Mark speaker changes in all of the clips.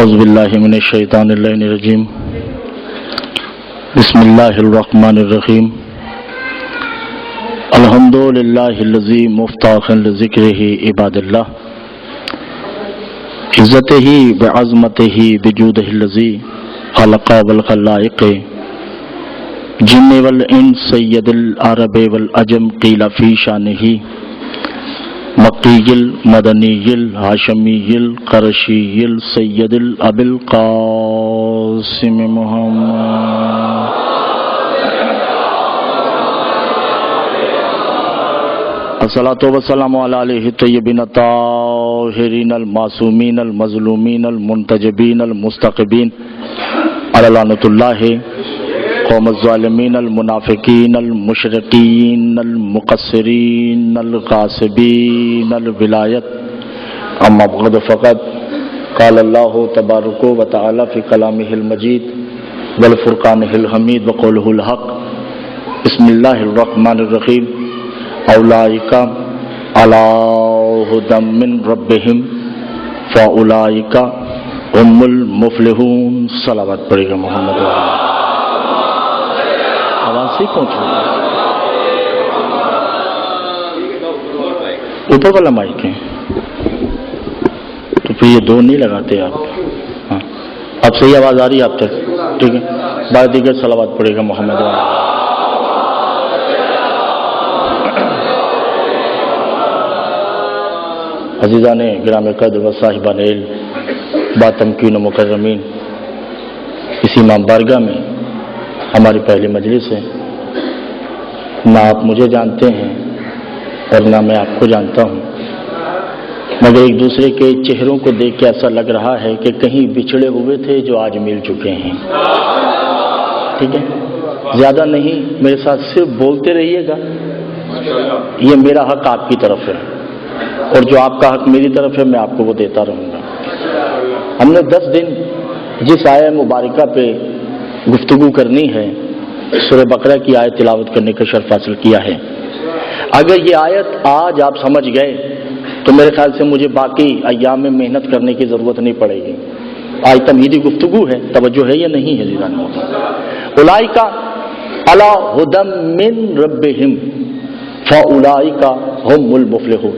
Speaker 1: اعوذ باللہ من الشیطان اللعین الرجیم بسم اللہ الرحمن الرحیم الحمد للہ الذی مفتاحا لذکرہ عباد اللہ عزتہ بعظمتہ بجودہ الذی خلق والخلائق جن والانس سید العرب والعجم قیل فی شانہ مکی المدنی الہاشمی القرشی السید الابی القاسم محمد الصلاۃ والسلام علی آلہ الطیبین الطاہرین المعصومین المظلومین المنتجبین المستقبین علی لعنۃ اللہ قوم الظالمین المنافقین المشرکین المقصرین الغاصبین الولایت اما بعد فقد قال اللہ تبارک و تعالی فی کلامہ المجید والفرقانہ الحمید وقولہ الحق بسم اللہ الرحمن الرحیم اولئک علی ھدی من ربہم فاولئک هم المفلحون. صلوات پڑھے گا محمد آواز سے پہنچو اوپر والا مائک ہے تو پھر یہ دو نہیں لگاتے آپ. ہاں اب صحیح آواز آ رہی ہے آپ تک؟ ٹھیک ہے. بعد دیگر صلوات پڑھے گا محمد. عزیزان گرام قدر و صاحبان علم با تمکین و مکرمین، اس امام بارگاہ میں ہماری پہلی مجلس ہے. نہ آپ مجھے جانتے ہیں اور نہ میں آپ کو جانتا ہوں، مگر ایک دوسرے کے چہروں کو دیکھ کے ایسا لگ رہا ہے کہ کہیں بچھڑے ہوئے تھے جو آج مل چکے ہیں. ٹھیک ہے، زیادہ نہیں، میرے ساتھ صرف بولتے رہیے گا. یہ میرا حق آپ کی طرف ہے اور جو آپ کا حق میری طرف ہے میں آپ کو وہ دیتا رہوں گا. ہم نے 10 دن جس آیہ مبارکہ پہ گفتگو کرنی ہے، سورہ بقرہ کی آیت تلاوت کرنے کا شرف حاصل کیا ہے. اگر یہ آیت آج آپ سمجھ گئے تو میرے خیال سے مجھے باقی ایام میں محنت کرنے کی ضرورت نہیں پڑے گی. آج تمہیدی گفتگو ہے، توجہ ہے یا نہیں ہے؟ جیران اولئک علی ھدی من ربہم فاولئک هم المفلحون.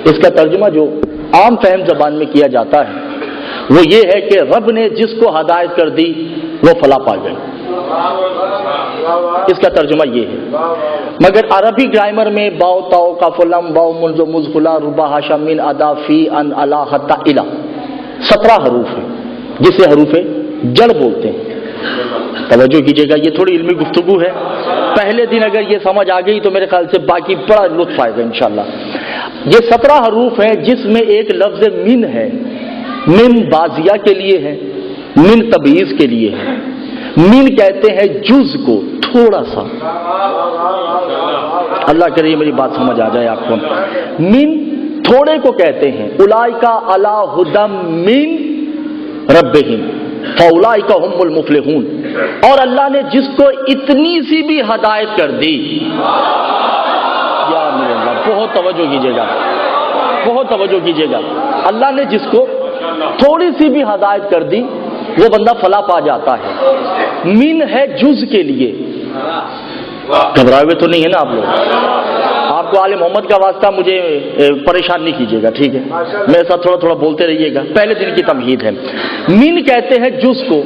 Speaker 1: اس کا ترجمہ جو عام فہم زبان میں کیا جاتا ہے وہ یہ ہے کہ رب نے جس کو ہدایت کر دی وہ فلاح پا گئے. اس کا ترجمہ یہ ہے. مگر عربی گرامر میں باؤ تاؤ کا فلم باؤ منز مزخلا ربا ہاشمین ادا فی ان الا حتا الا 17 حروف ہیں جسے حروف جڑ بولتے ہیں. توجہ کیجیے گا، یہ تھوڑی علمی گفتگو ہے. پہلے دن اگر یہ سمجھ آ گئی تو میرے خیال سے باقی بڑا لطف آئے گا انشاءاللہ. یہ 17 حروف ہیں جس میں ایک لفظ من ہے. من بازیہ کے لیے ہے، من تبعیض کے لیے ہے. من کہتے ہیں جز کو، تھوڑا سا. اللہ کرے یہ میری بات سمجھ آ جائے آپ کو. من تھوڑے کو کہتے ہیں. اولئک علی ھدی من ربہم فاولئک هم المفلحون. اور اللہ نے جس کو اتنی سی بھی ہدایت کر دی، یا میرے اللہ بہت توجہ کیجیے گا، بہت توجہ کیجیے گا. اللہ نے جس کو تھوڑی سی بھی ہدایت کر دی وہ بندہ فلاح پا جاتا ہے. من ہے جز کے لیے. گھبرائے ہوئے تو نہیں ہے نا آپ لوگ؟ آپ کو آل محمد کا واسطہ مجھے پریشان نہیں کیجیے گا، ٹھیک ہے؟ میرے ساتھ تھوڑا تھوڑا بولتے رہیے گا. پہلے دن کی تمہید ہے. من کہتے ہیں جز کو،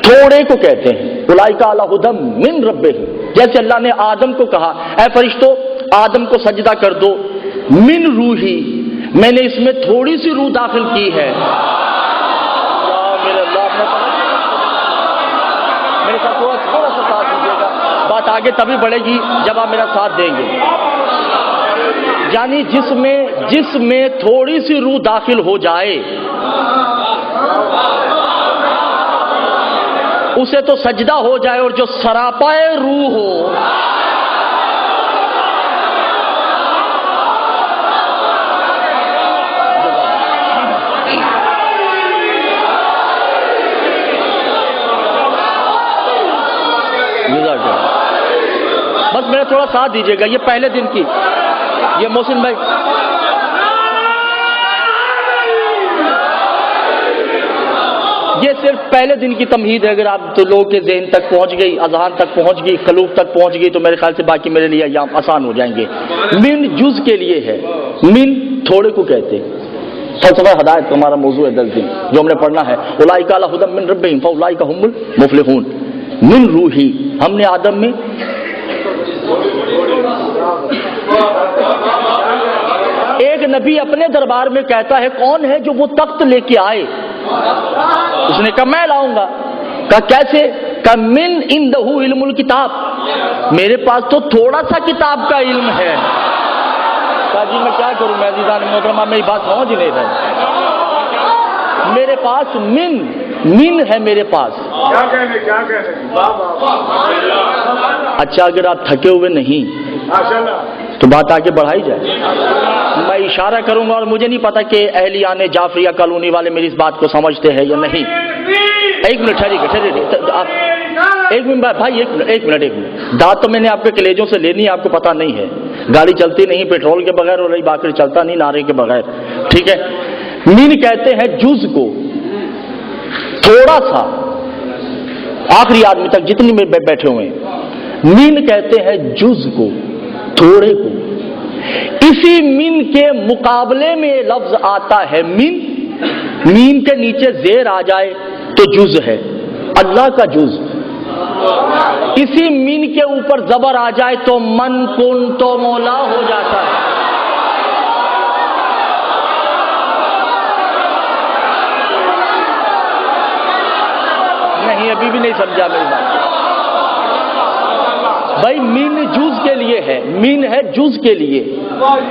Speaker 1: تھوڑے کو کہتے ہیں. اولئک علی ھدی من ربہم. جیسے اللہ نے آدم کو کہا اے فرشتوں آدم کو سجدہ کر دو، من روحی، میں نے اس میں تھوڑی سی روح داخل کی ہے. میرے ساتھ تھوڑا سا ساتھ دیجیے گا، بات آگے تبھی بڑھے گی جب آپ میرا ساتھ دیں گے. یعنی جس میں تھوڑی سی روح داخل ہو جائے اسے تو سجدہ ہو جائے، اور جو سراپائے روح ہو بس میرا تھوڑا ساتھ دیجیے گا. یہ پہلے دن کی، یہ محسن بھائی صرف پہلے دن کی تمہید ہے. اگر آپ تو لوگوں کے ذہن تک پہنچ گئی، اذہان تک پہنچ گئی، قلوب تک پہنچ گئی، تو میرے خیال سے باقی میرے لیے ایام آسان ہو جائیں گے. من جز کے لیے ہے. من تھوڑے کو کہتے ہیں. فلسفہ ہدایت ہمارا موضوع ہے 10 دن جو ہم نے پڑھنا ہے. اولئک علی ھدی من ربہم فاولئک ھم المفلحون. من روحی، ہم نے آدم میں ایک نبی اپنے دربار میں کہتا ہے کون ہے جو وہ تخت لے کے آئے؟ اس نے کہا میں لاؤں گا. کہا کیسے؟ کہا من عندہ علم الکتاب، میرے پاس تو تھوڑا سا کتاب کا علم ہے. کہا جی میں کیا کروں، میں عزیزان محترمہ میری بات سمجھ نہیں رہے. میرے پاس من ہے میرے پاس.
Speaker 2: کیا کہنے
Speaker 1: اچھا اگر آپ تھکے ہوئے نہیں تو بات آگے بڑھائی جائے. میں اشارہ کروں گا اور مجھے نہیں پتا کہ اہلیان جعفریہ کالونی والے میری اس بات کو سمجھتے ہیں یا نہیں. ایک منٹ ٹھہریے ایک منٹ بھائی، ایک منٹ. داد تو میں نے آپ کے کلیجوں سے لینی ہے، آپ کو پتا نہیں ہے. گاڑی چلتی نہیں پیٹرول کے بغیر اور رہی باقی چلتا نہیں نعرے کے بغیر. ٹھیک ہے. من کہتے ہیں جز کو، تھوڑا سا، آخری آدمی تک جتنی میں بیٹھے ہوئے ہیں. من کہتے ہیں جز کو، تھوڑے کو. اسی من کے مقابلے میں لفظ آتا ہے مین کے نیچے زیر آ جائے تو جز ہے، اللہ کا جز. اسی من کے اوپر زبر آ جائے تو من کن تو مولا ہو جاتا ہے. نہیں ابھی بھی نہیں سمجھا میری بات بھائی. من جز کے لیے ہے، من ہے جز کے لیے،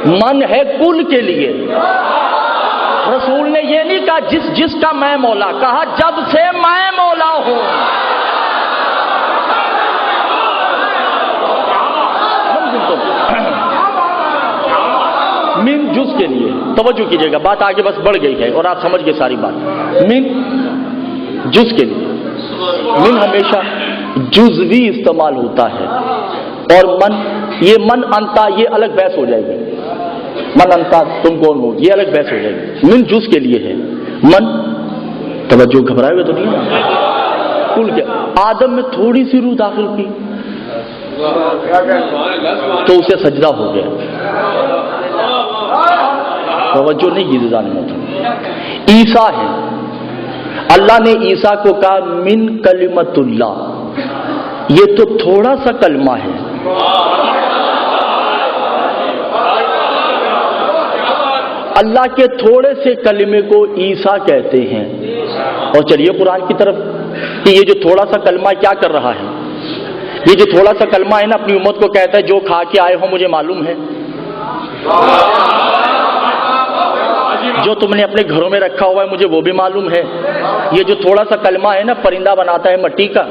Speaker 1: من ہے کل کے لیے. رسول نے یہ نہیں کہا جس کا میں مولا، کہا جب سے میں مولا ہوں. من جز کے لیے. توجہ کیجئے گا، بات آگے بس بڑھ گئی ہے اور آپ سمجھ گئے ساری بات. من جز کے لیے. من ہمیشہ جزوی استعمال ہوتا ہے اور من انتا یہ الگ بحث ہو جائے گی. من انتا تم کون ہو یہ الگ بحث ہو جائے گی. من جز کے لیے ہے. من توجہ گھبرائے ہوئے تو نہیں ہے. کل کیا آدم میں تھوڑی سی روح داخل کی تو اسے سجدہ ہو گیا. توجہ نہیں کی زیادہ نہیں. عیسیٰ ہے، اللہ نے عیسیٰ کو کہا من کلمت اللہ. یہ تو تھوڑا سا کلمہ ہے. اللہ کے تھوڑے سے کلمے کو عیسیٰ کہتے ہیں. اور چلیے قرآن کی طرف کہ یہ جو تھوڑا سا کلمہ کیا کر رہا ہے. یہ جو تھوڑا سا کلمہ ہے نا اپنی امت کو کہتا ہے جو کھا کے آئے ہو مجھے معلوم ہے، جو تم نے اپنے گھروں میں رکھا ہوا ہے مجھے وہ بھی معلوم ہے. یہ جو تھوڑا سا کلمہ ہے نا پرندہ بناتا ہے مٹی کا،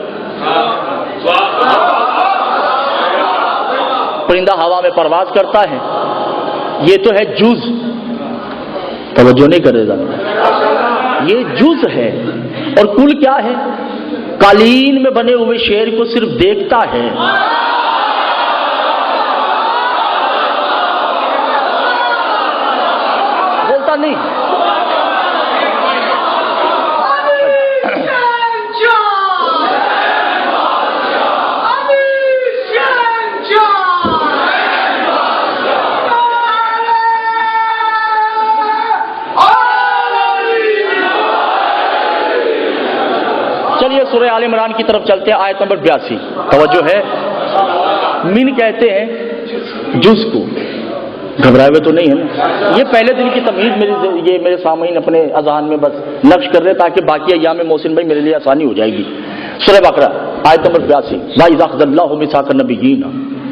Speaker 1: پرندہ ہوا میں پرواز کرتا ہے. یہ تو ہے جز. توجہ نہیں کر رہے. یہ جز ہے اور کل کیا ہے؟ قالین میں بنے ہوئے شیر کو صرف دیکھتا ہے. بولتا نہیں. چلیے سورہ آل عمران کی طرف چلتے ہیں، آیت نمبر 82. توجہ ہے. من کہتے ہیں جز کو. گھبرائے ہوئے تو نہیں ہے نا. یہ پہلے دن کی تمہید یہ میرے سامعین اپنے اذہان میں بس نقش کر رہے تاکہ باقی ایام محسن بھائی میرے لیے آسانی ہو جائے گی. سورہ بقرہ آیت نمبر 82. وَإِذْ أَخَذَ اللَّهُ مِيثَاقَ النَّبِيِّينَ.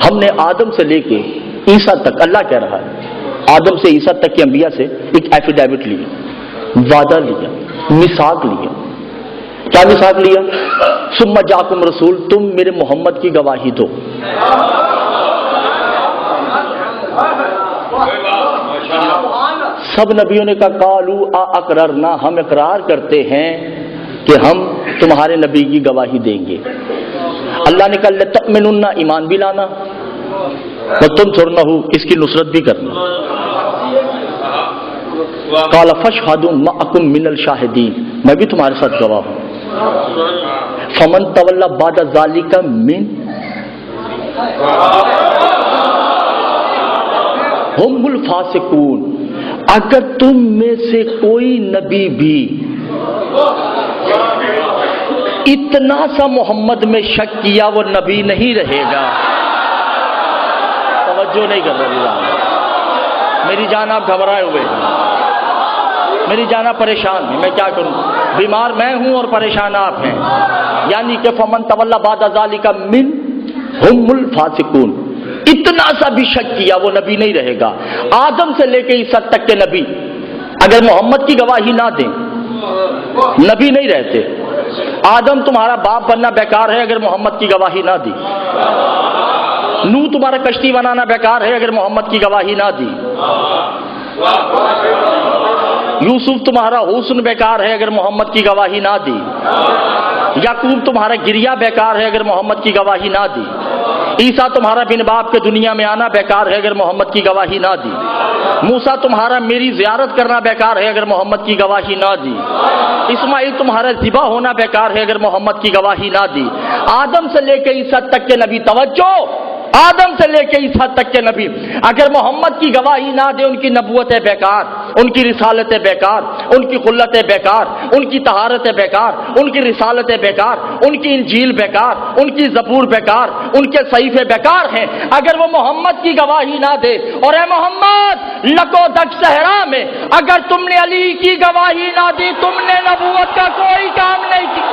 Speaker 1: ہم نے آدم سے لے کے عیسیٰ تک، اللہ کہہ رہا ہے آدم سے عیسیٰ تک کے انبیاء سے ایک ایفیڈیوٹ لیا، وعدہ لیا، میثاق لیا. کیا میثاق لیا؟ ثم جاءکم رسول، تم میرے محمد کی گواہی دو. سب نبیوں نے کہا قالوا اقررنا، ہم اقرار کرتے ہیں کہ ہم تمہارے نبی کی گواہی دیں گے. اللہ نے کہا لتؤمنن، ایمان بھی لانا، وتنصرنہ، اس کی نصرت بھی کرنا. قال فاشهدوا معکم من الشاہدین، میں بھی تمہارے ساتھ گواہ ہوں. فمن تولا بعد ذالک من ہم الفاسقون، اگر تم میں سے کوئی نبی بھی اتنا سا محمد میں شک کیا وہ نبی نہیں رہے گا۔ توجہ نہیں کر رہے، میری جان آپ گھبرائے ہوئے ہیں، میری جان آپ پریشان ہیں، میں کیا کروں؟ بیمار میں ہوں اور پریشان آپ ہیں۔ یعنی کہ فمن تولا بعد ذالک من ہم الفاسقون، اتنا سا بھی شک کیا وہ نبی نہیں رہے گا۔ آدم سے لے کے اس حد تک کے نبی اگر محمد کی گواہی نہ دیں نبی نہیں رہتے۔ آدم تمہارا باپ بننا بیکار ہے اگر محمد کی گواہی نہ دی۔ نوح تمہارا کشتی بنانا بیکار ہے اگر محمد کی گواہی نہ دی۔ یوسف تمہارا حسن بیکار ہے اگر محمد کی گواہی نہ دی۔ یعقوب تمہارا گریہ بیکار ہے اگر محمد کی گواہی نہ دی۔ عیسیٰ تمہارا بن باپ کے دنیا میں آنا بیکار ہے اگر محمد کی گواہی نہ دی۔ موسیٰ تمہارا میری زیارت کرنا بیکار ہے اگر محمد کی گواہی نہ دی۔ اسماعیل تمہارا ذبح ہونا بیکار ہے اگر محمد کی گواہی نہ دی۔ آدم سے لے کے اس حد تک کے نبی، توجہ، آدم سے لے کے اس حد تک کے نبی اگر محمد کی گواہی نہ دے ان کی نبوت ہے بیکار، ان کی رسالت ہے بیکار، ان کی خلت ہے بیکار، ان کی طہارت ہے بیکار، ان کی رسالت ہے بیکار، ان کی انجیل بیکار، ان کی زبور بیکار، ان کے صحیفے بیکار ہیں اگر وہ محمد کی گواہی نہ دے۔ اور اے محمد، لکو دک صحرا میں اگر تم نے علی کی گواہی نہ دی تم نے نبوت کا کوئی کام نہیں کیا۔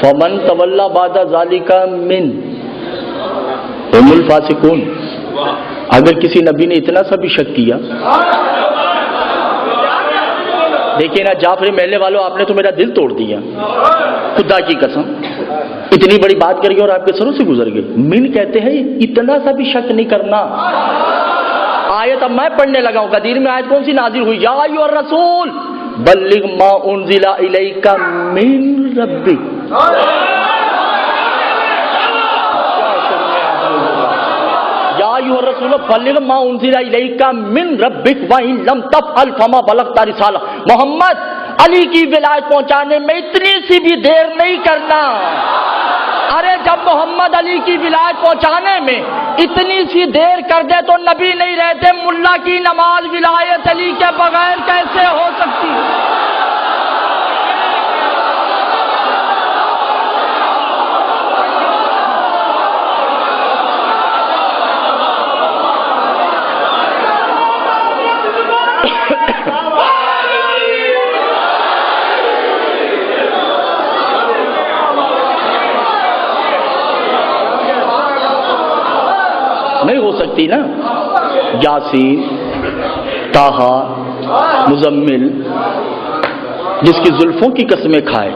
Speaker 1: فمن تولا بعد ذالک من ہم الفاسقون، اگر کسی نبی نے اتنا سا بھی شک کیا، دیکھیں نا جعفر محلے والوں، آپ نے تو میرا دل توڑ دیا، خدا کی قسم، اتنی بڑی بات کر کے اور آپ کے سروں سے گزر گئے۔ من کہتے ہیں اتنا سا بھی شک نہیں کرنا۔ آیت اب میں پڑھنے لگا ہوں، قدیر میں آیت کون سی نازل ہوئی؟ یا ایھا الرسول بلغ ما انزل الیک من ربک، یا ایھا الرسول بلغ ما انزل الیک من ربک وان لم تفعل فما بلغت رسالہ۔ محمد، علی کی ولایت پہنچانے میں اتنی سی بھی دیر نہیں کرنا۔ ارے جب محمد علی کی ولایت پہنچانے میں اتنی سی دیر کر دے تو نبی نہیں رہتے۔ ملا کی نماز ولایت علی کے بغیر کیسے ہو سکتی؟ نہیں ہو سکتی نا۔ یاسین، طٰہٰ، مزمل، جس کی زلفوں کی قسمیں کھائے،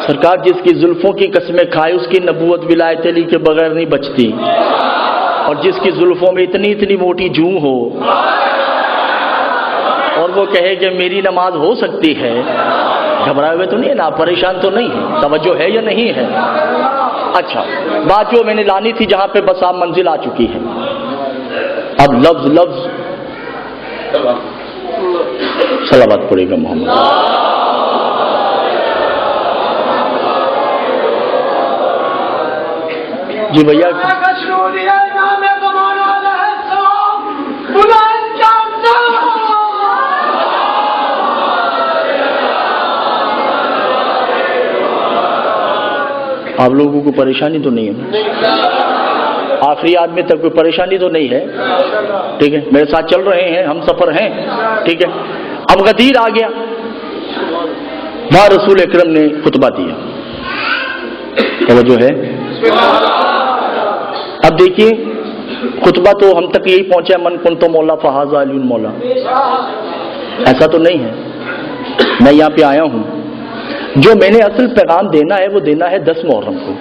Speaker 1: سرکار جس کی زلفوں کی قسمیں کھائے اس کی نبوت ولایت علی کے بغیر نہیں بچتی۔ اور جس کی زلفوں میں اتنی اتنی موٹی جوں ہو اور وہ کہے کہ میری نماز ہو سکتی ہے، گھبرائے ہوئے تو نہیں ہے نا، پریشان تو نہیں ہے، توجہ ہے یا نہیں ہے؟ اچھا، بات جو میں نے لانی تھی جہاں پہ بس آپ منزل آ چکی ہے، اب لفظ لفظ صلوات پڑے گا محمد. جی بھیا آپ لوگوں کو پریشانی تو نہیں ہے؟ آخری آدمی تک کوئی پریشانی تو نہیں ہے؟ ٹھیک ہے، میرے ساتھ چل رہے ہیں، ہم سفر ہیں. ٹھیک ہے، اب غدیر آ گیا، وہاں رسول اکرم نے خطبہ دیا. توجہ ہے؟ اب دیکھیے خطبہ تو ہم تک یہی پہنچا، من کنت مولا فہذا علی مولا. ایسا تو نہیں ہے. میں یہاں پہ آیا ہوں، جو میں نے اصل پیغام دینا ہے وہ دینا ہے 10 محرم کو.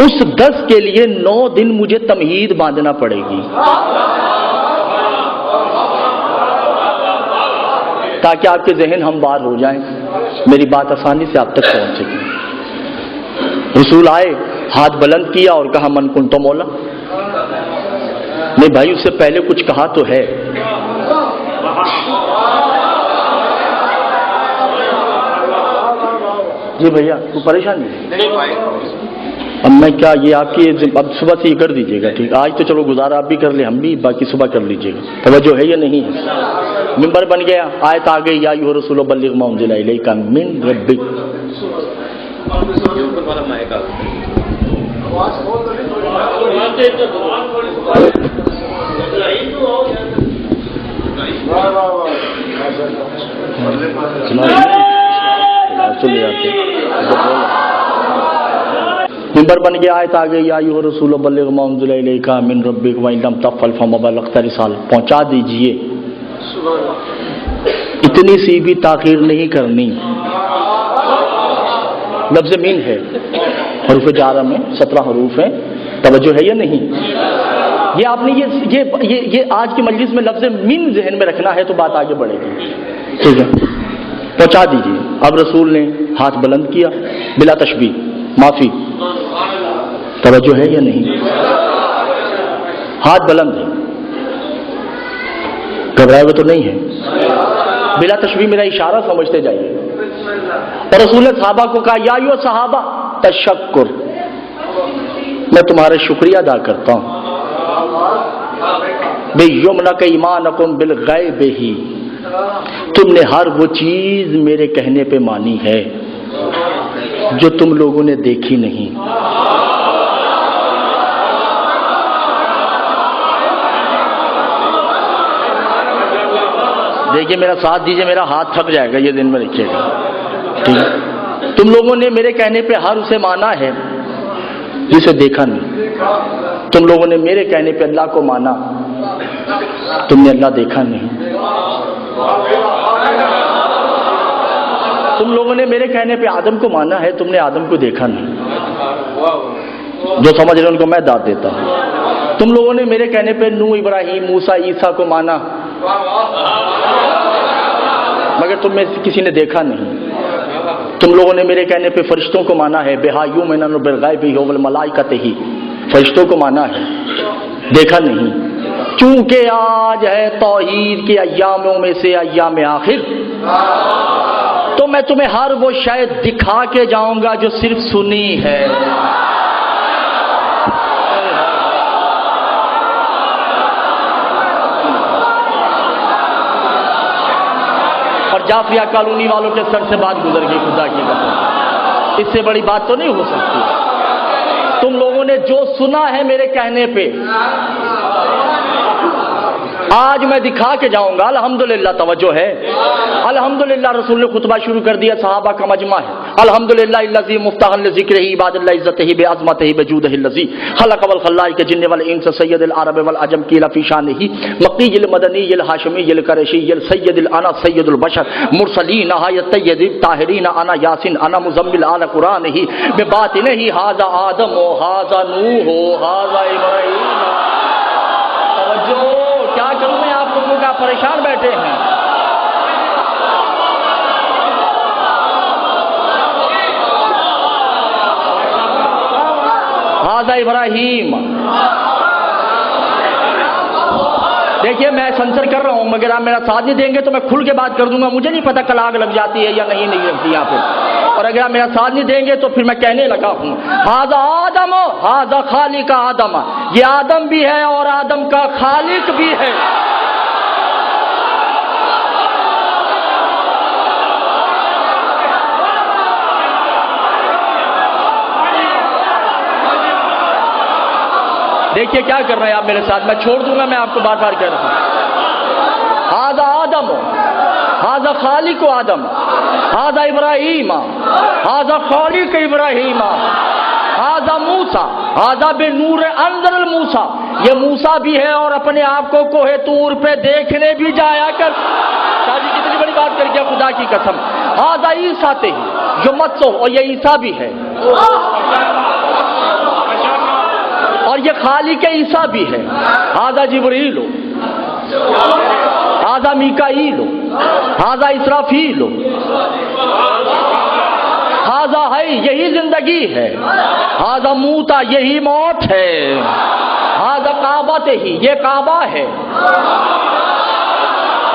Speaker 1: اس 10 کے لیے 9 دن مجھے تمہید باندھنا پڑے گی تاکہ آپ کے ذہن ہموار ہو جائیں، میری بات آسانی سے آپ تک پہنچ سکے. رسول آئے، ہاتھ بلند کیا اور کہا من کنت مولا. نہیں بھائی، اس سے پہلے کچھ کہا تو ہے. جی بھیا کوئی پریشانی نہیں. اب میں کیا، یہ آپ کی اب صبح سے یہ کر دیجیے گا. ٹھیک، آج تو چلو گزارا آپ بھی کر لیں، ہم بھی، باقی صبح کر لیجیے گا. توجہ ہے یا نہیں ہے؟ ممبر بن گیا، آیت آ گئی، یا ایھا الرسول بلغ ما انزل الیک من ربک. ممبر بن گیا، آیت آ گئی، یا ایھا الرسول بلغ ما انزل الیک من ربک وان لم تفعل فما بلغت رسالۃ. پہنچا دیجئے. اتنی سی بھی تاخیر نہیں کرنی. لفظ مین ہے، حروف جارہ میں 17 حروف ہیں. توجہ ہے یا نہیں؟ یہ آپ نے یہ آج کی مجلس میں لفظ من ذہن میں رکھنا ہے تو بات آگے بڑھے گی. ٹھیک ہے، پہنچا دیجیے. اب رسول نے ہاتھ بلند کیا بلا تشبیہ، معافی. توجہ ہے یا نہیں؟ ہاتھ بلند ہے، گھبرائے ہوئے تو نہیں ہے. بلا تشبیہ میرا اشارہ سمجھتے جائیے. اور رسول نے صحابہ کو کہا یا ایھا صحابہ تشکر، میں تمہارا شکریہ ادا کرتا ہوں. بیمنک ایمانکم بالغیب ہی، تم نے ہر وہ چیز میرے کہنے پہ مانی ہے جو تم لوگوں نے دیکھی نہیں. دیکھیے میرا ساتھ دیجیے، میرا ہاتھ تھک جائے گا، یہ دن میں رکھیے گا. ٹھیک ہے، تم لوگوں نے میرے کہنے پہ ہر اسے مانا ہے جسے دیکھا نہیں. تم لوگوں نے میرے کہنے پہ اللہ کو مانا، تم نے اللہ دیکھا نہیں. تم لوگوں نے میرے کہنے پہ آدم کو مانا ہے، تم نے آدم کو دیکھا نہیں. جو سمجھ رہے ان کو میں داد دیتا ہوں. تم لوگوں نے میرے کہنے پہ نوح، ابراہیم، موسیٰ، عیسیٰ کو مانا، مگر تم میں سے کسی نے دیکھا نہیں. تم لوگوں نے میرے کہنے پہ فرشتوں کو مانا ہے، بہا یؤمنون بالغیب والملائکۃ ہی، فرشتوں کو مانا ہے، دیکھا نہیں. چونکہ آج ہے توحید کے ایاموں میں سے ایام آخر، تو میں تمہیں ہر وہ شاید دکھا کے جاؤں گا جو صرف سنی ہے. اور جعفریہ کالونی والوں کے سر سے بات گزر گئی، خدا کی قسم، اس سے بڑی بات تو نہیں ہو سکتی. تم لوگوں نے جو سنا ہے میرے کہنے پہ آج میں دکھا کے جاؤں گا. الحمدللہ. توجہ ہے، الحمدللہ. رسول نے خطبہ شروع کر دیا، صحابہ کا مجمع ہے. الحمدللہ الذی مفتاحا لذکرہ عباد اللہ عزتہ بعظمتہ بجودہ الذی خلق والخلائق جن والانس سید العرب والعجم قیل فی شانہ مکی المدنی الہاشمی القریشی السید انا سید البشر مرسلین نہایت طیب طاہرین انا یاسین انا مزمل اعلی قرآن ہی بباطنہ ھذا آدم و ھذا نوح و ھذا ابراہیم. توجہ، کیا کروں میں آپ لوگوں کا، پریشان بیٹھے ہیں. ھذا ابراہیم دیکھیے میں سنسر کر رہا ہوں، مگر آپ میرا ساتھ نہیں دیں گے تو میں کھل کے بات کر دوں گا. مجھے نہیں پتا کل آگ لگ جاتی ہے یا نہیں لگتی یہاں پہ. اور اگر آپ میرا ساتھ نہیں دیں گے تو پھر میں کہنے لگا ہوں ھذا آدم ھذا خالق آدم، یہ آدم بھی ہے اور آدم کا خالق بھی ہے. دیکھیے کیا کر رہے ہیں آپ میرے ساتھ، میں چھوڑ دوں گا، میں آپ کو بار بار کہہ رہا ہوں. ھذا آدم ھذا خالق آدم ھذا ابراہیم ھذا خالق ابراہیم ھذا موسیٰ ھذا بنور انذر الموسیٰ، یہ موسیٰ بھی ہے اور اپنے آپ کو کوہ طور پہ دیکھنے بھی جایا کر. شاہ جی کتنی بڑی بات کر کے خدا کی قسم. ھذا عیسیٰ تھے جو مت سو، اور یہ عیسیٰ بھی ہے اور یہ خالق عیسیٰ بھی ہے. ھذا جبریل ھذا میکائیل ھذا اسرافیل ھذا ہے، یہی زندگی ہے. ھذا موتا، یہی موت ہے. ھذا کعبہ ہی، یہ کعبہ ہے.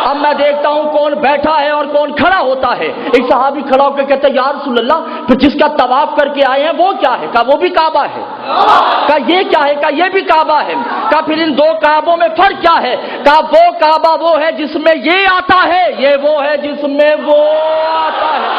Speaker 1: اب میں دیکھتا ہوں کون بیٹھا ہے اور کون کھڑا ہوتا ہے. ایک صحابی کھڑا ہو کے کہتے ہیں یا رسول اللہ، پھر جس کا طواف کر کے آئے ہیں وہ کیا ہے؟ کہا وہ بھی کعبہ ہے. کہا یہ کیا ہے؟ کہا یہ بھی کعبہ ہے. کہا پھر ان دو کعبوں میں فرق کیا ہے؟ کہا وہ کعبہ وہ ہے جس میں یہ آتا ہے، یہ وہ ہے جس میں وہ آتا ہے.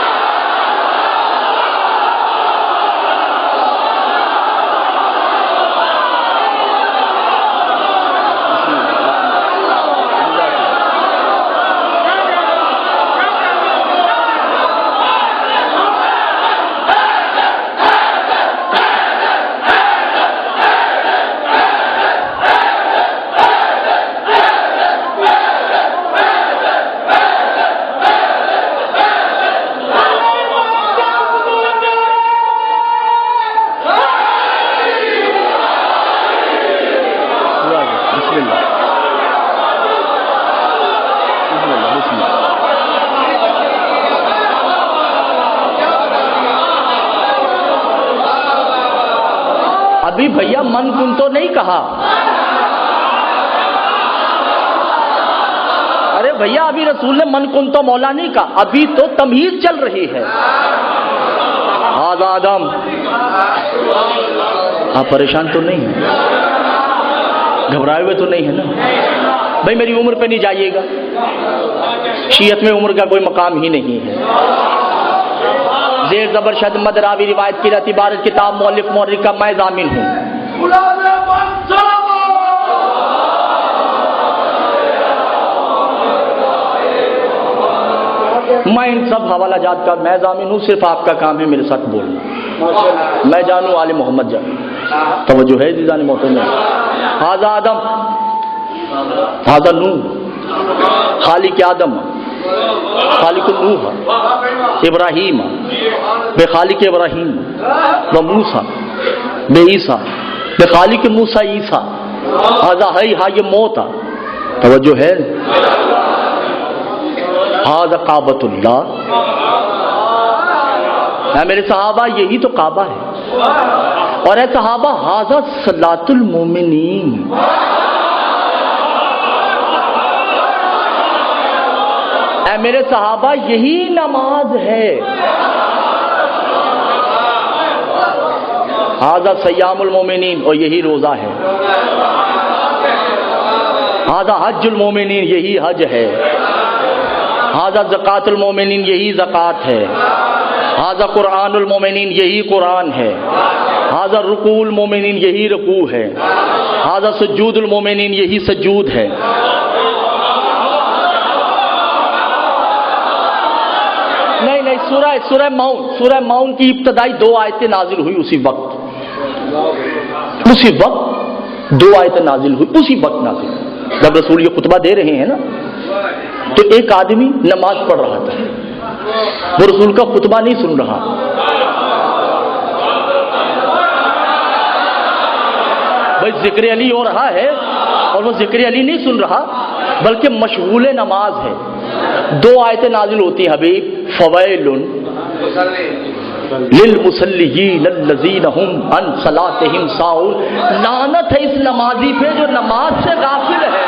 Speaker 1: ابھی بھیا من کن تو نہیں کہا. ارے بھیا ابھی رسول نے من کن تو مولا نہیں کہا، ابھی تو تمہید چل رہی ہے. ھذا آدم. آپ پریشان تو نہیں ہیں؟ گھبرائے ہوئے تو نہیں ہے نا؟ بھائی میری عمر پہ نہیں جائیے گا، شیعت میں عمر کا کوئی مقام ہی نہیں ہے. زیر زبر شد مد راوی روایت کی رہتی عبارت کتاب مؤلف مورخ کا میں ضامن ہوں. میں ان سب حوالہ جات کا میں ضامن ہوں، صرف آپ کا کام ہے میرے ساتھ بولنا. میں جانوں آل محمد جان. توجہ ہے عزیزان محترم. ھذا آدم ھذا نوح، خالق آدم خالق نوح ابراہیم بے خالق ابراہیم و موسیٰ بے عیسیٰ بے خالق موسیٰ عیسیٰ. ھذا ہے، ہاں یہ موت. توجہ ہے. ھذا کعبۃ اللہ. ہے میرے صحابہ یہی تو کعبہ ہے. اور اے صحابہ ھذا صلاۃ المومنین. اے میرے صحابہ یہی نماز ہے. ھذا صیام المومنین، اور یہی روزہ ہے. ھذا حج المومنین، یہی حج ہے. ھذا زکوٰۃ المومنین، یہی زکوٰۃ ہے. ھذا قرآن المومنین، یہی قرآن ہے. ھذا رکوع المومنین، یہی رکوع ہے. ھذا سجود المومنین، یہی سجود ہے. نہیں سورہ ماؤن کی ابتدائی 2 آیتیں نازل ہوئی اسی وقت 2 آیتیں نازل ہوئی اسی وقت نازل. جب رسول یہ خطبہ دے رہے ہیں نا تو ایک آدمی نماز پڑھ رہا تھا، وہ رسول کا خطبہ نہیں سن رہا. بھائی ذکر علی ہو رہا ہے اور وہ ذکر علی نہیں سن رہا بلکہ مشغول نماز ہے. 2 آیتیں نازل ہوتی ہیں حبیب. فویل للمصلیین الذین هم عن صلاتهم ساہون. لعنت ہے اس نمازی پہ جو نماز سے غافل ہے.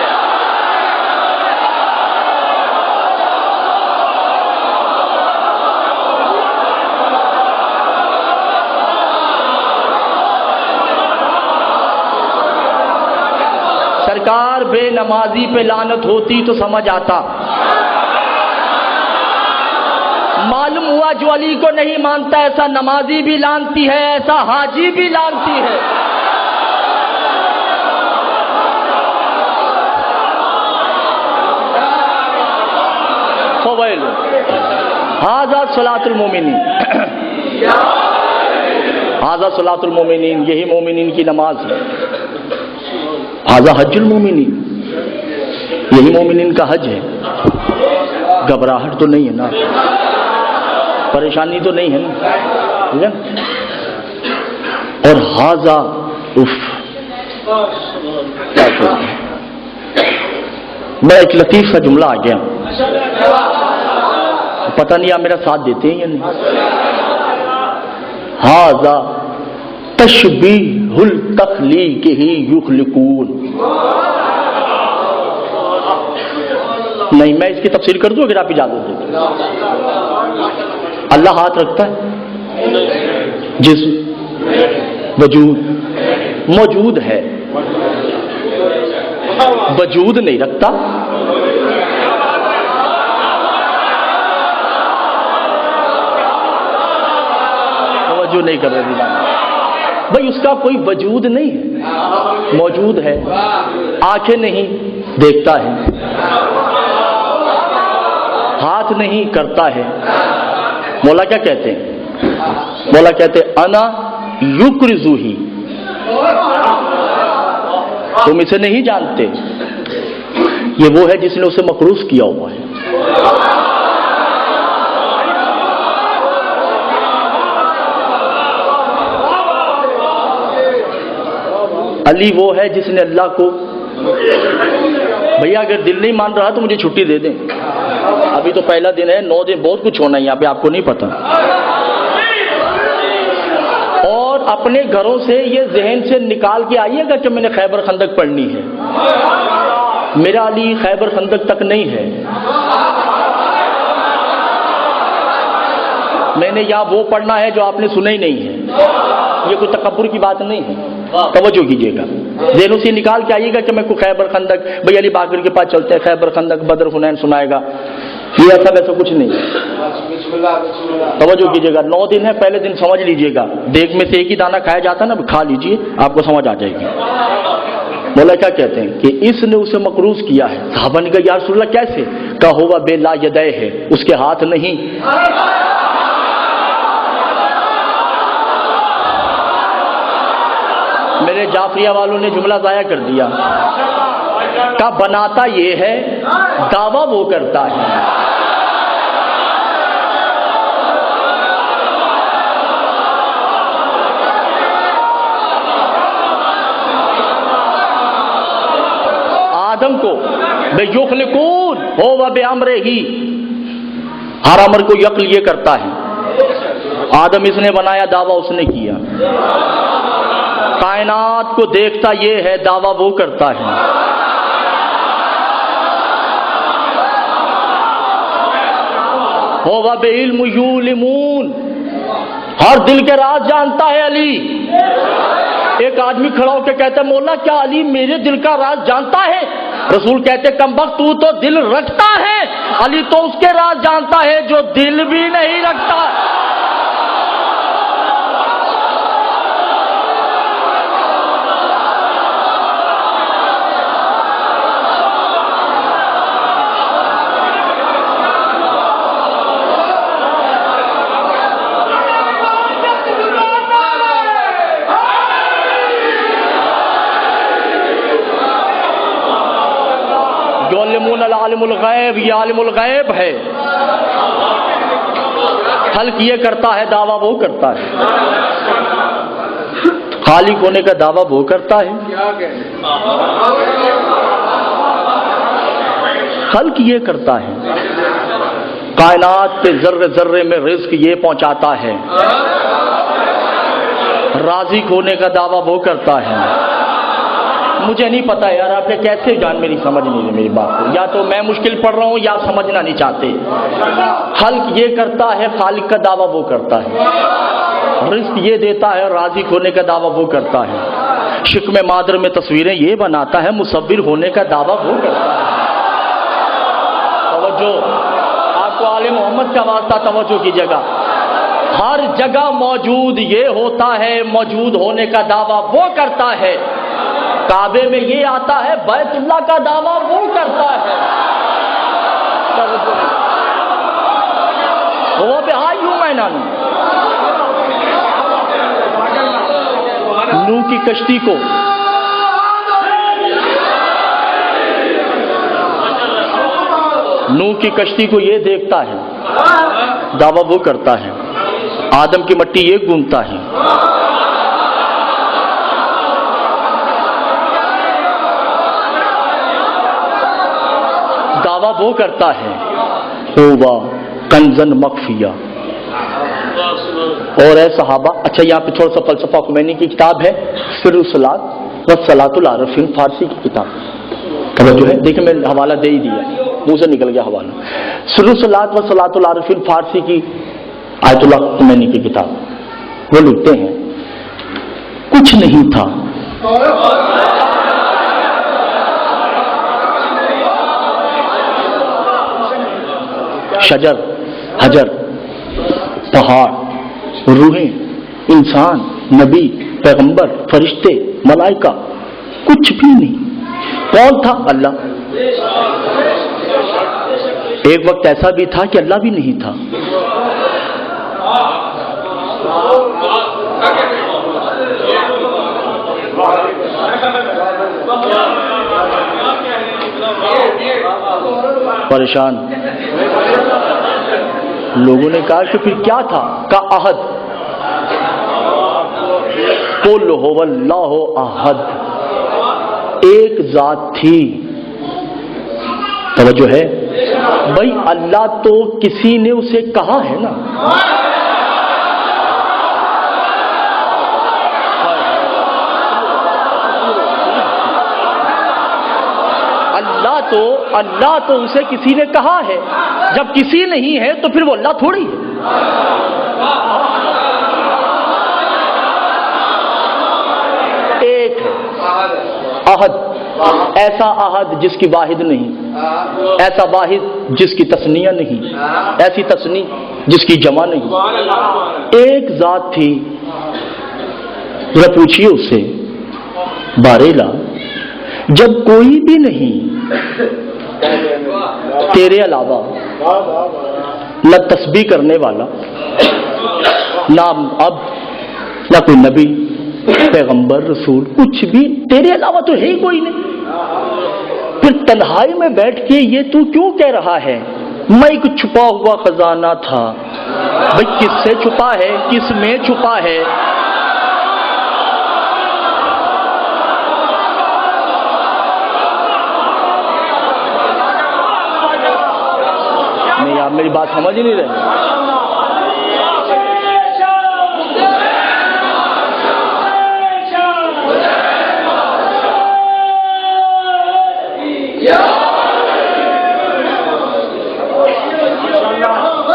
Speaker 1: سرکار بے نمازی پہ لعنت ہوتی تو سمجھ آتا. معلوم ہوا جو علی کو نہیں مانتا ایسا نمازی بھی لانتی ہے, ایسا حاجی بھی لانتی ہے. فویل ھذا صلاۃ المومنین, ھذا صلاۃ المومنین, یہی مومنین کی نماز ہے. ھذا حج المومنین, یہی مومنین کا حج ہے. گھبراہٹ تو نہیں ہے نا, پریشانی تو نہیں ہے نا. اور ھذا میں ایک لطیف سا جملہ آ گیا, پتہ نہیں آپ میرا ساتھ دیتے ہیں یا نہیں. ھذا تشبیہ التخلیق ہی یخلقون. نہیں, میں اس کی تفسیر کر دوں اگر آپ اجازت دیں. اللہ ہاتھ رکھتا ہے, جسم وجود موجود ہے, وجود نہیں رکھتا. توجہ نہیں کر رہے بھائی, اس کا کوئی وجود نہیں ہے, موجود ہے. آنکھیں نہیں, دیکھتا ہے. ہاتھ نہیں, کرتا ہے. مولا کیا کہتے ہیں؟ مولا کہتے ہیں انا یکرزوہی, تم اسے نہیں جانتے, یہ وہ ہے جس نے اسے مقروض کیا ہوا ہے. علی وہ ہے جس نے اللہ کو, بھیا اگر دل نہیں مان رہا تو مجھے چھٹی دے دیں, ابھی تو پہلا دن ہے, 9 دن بہت کچھ ہونا ہے یہاں پہ, آپ کو نہیں پتا. اور اپنے گھروں سے یہ ذہن سے نکال کے آئیے گا کہ میں نے خیبر خندق پڑھنی ہے. میرا علی خیبر خندق تک نہیں ہے. میں نے یہاں وہ پڑھنا ہے جو آپ نے سنا ہی نہیں ہے. یہ کوئی تکبر کی بات نہیں ہے, توجہ کیجیے گا. ذہنوں سے نکال کے آئیے گا کہ میں کو خیبر خندق, بھائی علی باقر کے پاس چلتے ہیں, خیبر خندق بدر حنین سنائے گا. یہ ایسا ویسا کچھ نہیں. توجہ کیجیے گا, 9 دن ہے, پہلے دن سمجھ لیجیے گا, دیگ میں سے ایک ہی دانہ کھایا جاتا ہے نا, کھا لیجیے, آپ کو سمجھ آ جائے گی. مولا کیا کہتے ہیں کہ اس نے اسے مقروض کیا ہے. صحابہ نے کہا یا رسول اللہ کیسے؟ کہا ہوا بے لا یدے ہے, اس کے ہاتھ نہیں. میرے جعفریہ والوں نے جملہ ضائع کر دیا, کا بناتا یہ ہے, دعویٰ وہ کرتا ہے. آدم کو بے یخلقون ہو و بے امر ہی, ہر امر کو یقل یہ کرتا ہے. آدم اس نے بنایا, دعویٰ اس نے کیا. کائنات کو دیکھتا یہ ہے, دعویٰ وہ کرتا ہے. ہو بے علم یعلمون, ہر دل کے راز جانتا ہے علی. ایک آدمی کھڑا ہو کے کہتا ہے مولا کیا علی میرے دل کا راز جانتا ہے؟ رسول کہتے کمبخت تو دل رکھتا ہے, علی تو اس کے راز جانتا ہے جو دل بھی نہیں رکھتا. عالم الغیب, یہ عالم الغیب ہے. خلق یہ کرتا ہے, دعویٰ وہ کرتا ہے. خالق ہونے کا دعویٰ وہ کرتا ہے. خلق یہ کرتا ہے. کائنات کے ذرے ذرے میں رزق یہ پہنچاتا ہے. رازق ہونے کا دعویٰ وہ کرتا ہے. مجھے نہیں پتا یار آپ نے کیسے جان میری سمجھ نہیں رہی میری بات کو, یا تو میں مشکل پڑھ رہا ہوں یا سمجھنا نہیں چاہتے. خلق یہ کرتا ہے, خالق کا دعویٰ وہ کرتا ہے. رزق یہ دیتا ہے, رازق ہونے کا دعویٰ وہ کرتا ہے. شکم مادر میں تصویریں یہ بناتا ہے، مصور ہونے کا دعویٰ وہ کرتا ہے۔ توجہ، آپ کو آل محمد کا واسطہ توجہ کیجیے گا، ہر جگہ موجود یہ ہوتا ہے، موجود ہونے کا دعویٰ وہ کرتا ہے، کعبے میں یہ آتا ہے، بیت اللہ کا دعویٰ وہ کرتا ہے۔ وہ بہائی ہوں میں نانو نوح کی کشتی کو یہ دیکھتا ہے، دعویٰ وہ کرتا ہے، آدم کی مٹی یہ گونگتا ہے، دعویٰ وہ کرتا ہے، ہوا کنزن مخفیہ۔ اور اے صحابہ، اچھا یہاں پہ تھوڑا سا فلسفہ خمینی کی کتاب ہے سر الصلاۃ والصلاۃ العارفین، فارسی کی کتاب توجہ ہے، دیکھیں میں حوالہ دے ہی دیا، منہ سے نکل گیا حوالہ، سر الصلاۃ والصلاۃ العارفین فارسی کی آیت اللہ خمینی کی کتاب۔ وہ لکھتے ہیں کچھ نہیں تھا شجر، حجر، پہاڑ، روحیں، انسان، نبی، پیغمبر، فرشتے، ملائکہ، کچھ بھی نہیں۔ کون تھا؟ اللہ۔ ایک وقت ایسا بھی تھا کہ اللہ بھی نہیں تھا۔ پریشان لوگوں نے کہا کہ پھر کیا تھا؟ کا عہد، قل هو اللہ احد، ایک ذات تھی۔ توجہ ہے بھائی، اللہ تو کسی نے اسے کہا ہے نا، اللہ تو اسے کسی نے کہا ہے، جب کسی نہیں ہے تو پھر وہ اللہ تھوڑی ہے۔ ایک عہد، ایسا عہد جس کی واحد نہیں، ایسا واحد جس کی تثنیہ نہیں، ایسی تثنی جس کی جمع نہیں، ایک ذات تھی۔ ذرا پوچھئے اس سے، باریلا جب کوئی بھی نہیں تیرے علاوہ، نہ تسبیح کرنے والا، نہ اب، نہ کوئی نبی، پیغمبر، رسول، کچھ بھی تیرے علاوہ تو ہے ہی کوئی نہیں، پھر تنہائی میں بیٹھ کے یہ تو کیوں کہہ رہا ہے میں ایک چھپا ہوا خزانہ تھا؟ بھائی کس سے چھپا ہے، کس میں چھپا ہے؟ نہیں، آپ میری بات سمجھ ہی نہیں رہے۔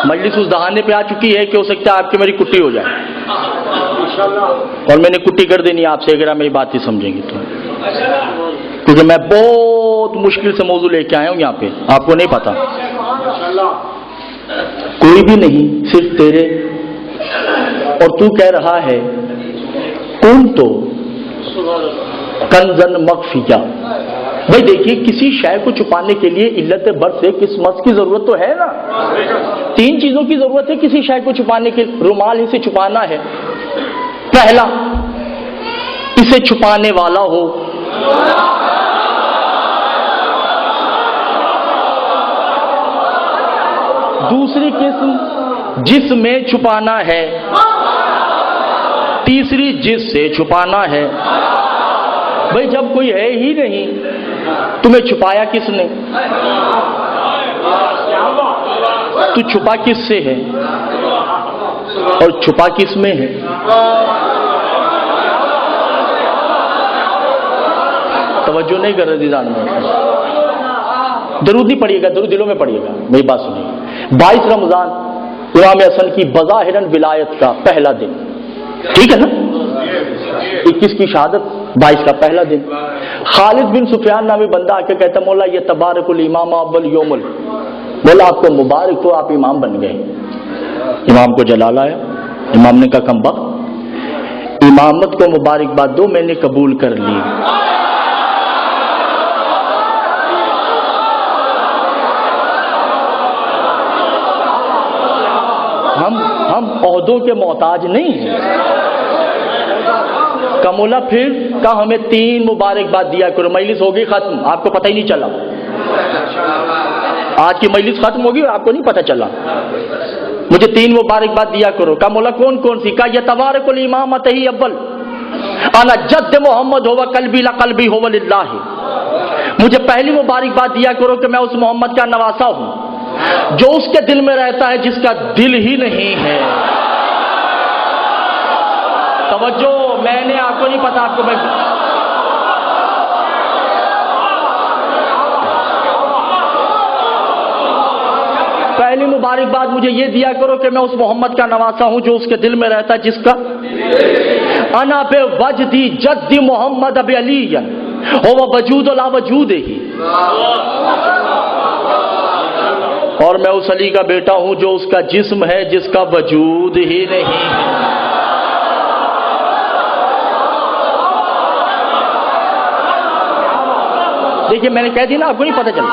Speaker 1: مجلس اس دہانے پہ آ چکی ہے کہ ہو سکتا ہے آپ کی میری کٹی ہو جائے، اور میں نے کٹی کر دینی آپ سے اگر آپ میری بات ہی سمجھیں گے تو، کیونکہ میں بہت مشکل سے موضوع لے کے آیا ہوں یہاں پہ، آپ کو نہیں پتا۔ کوئی بھی نہیں، صرف تیرے، اور تو کہہ رہا ہے کون تو کنزن مخفیہ۔ بھائی دیکھیے، کسی شے کو چھپانے کے لیے علت برت سے قسمت کی ضرورت تو ہے نا، تین چیزوں کی ضرورت ہے کسی شے کو چھپانے کے۔ رومال اسے چھپانا ہے، پہلا اسے چھپانے والا ہو، دوسری قسم جس میں چھپانا ہے، تیسری جس سے چھپانا ہے۔ بھائی جب کوئی ہے ہی نہیں، تمہیں چھپایا کس نے؟ تو چھپا کس سے ہے اور چھپا کس میں ہے؟ توجہ نہیں کر رہے دیدان میں۔ درود نہیں پڑھیے گا، درود دلوں میں پڑھیے گا، میری بات سنیے۔ 22 رمضان امام حسن کی بظاہراً ولایت کا پہلا دن، ٹھیک ہے نا؟ 21 کی شہادت 22 کا پہلا دن خالد بن سفیان نامی بندہ آ کے کہتا مولا یہ تبارک الامام اول یوم بولا آپ کو مبارک ہو آپ امام بن گئے. امام کو جلال آیا. امام نے کہا کم وقت امامت کو مبارکباد دو میں نے قبول کر لی. ہم عہدوں کے محتاج نہیں ہیں. کمولا پھر کہا ہمیں 3 مبارکباد دیا کرو. مجلس ہوگی ختم آپ کو پتہ ہی نہیں چلا. آج کی مجلس ختم ہوگی آپ کو نہیں پتہ چلا. مجھے 3 مبارکباد دیا کرو. کہا مولا کون کون سی؟ کہا یہ تبارک الامامت ہی اول انا جد محمد ہوا قلبی لقلبی ہو للہ. مجھے پہلی مبارکباد دیا کرو کہ میں اس محمد کا نواسا ہوں جو اس کے دل میں رہتا ہے جس کا دل ہی نہیں ہے. توجہ میں نے آپ کو نہیں پتا آپ کو میں پہلی مبارکباد مجھے یہ دیا کرو کہ میں اس محمد کا نواسا ہوں جو اس کے دل میں رہتا ہے جس کا انا بے وجدی جدی محمد اب علی ہو وجود لا وجود ہی. اور میں اس علی کا بیٹا ہوں جو اس کا جسم ہے جس کا وجود ہی نہیں ہے. دیکھیے میں نے کہہ دی نا آپ کو نہیں پتہ چلا.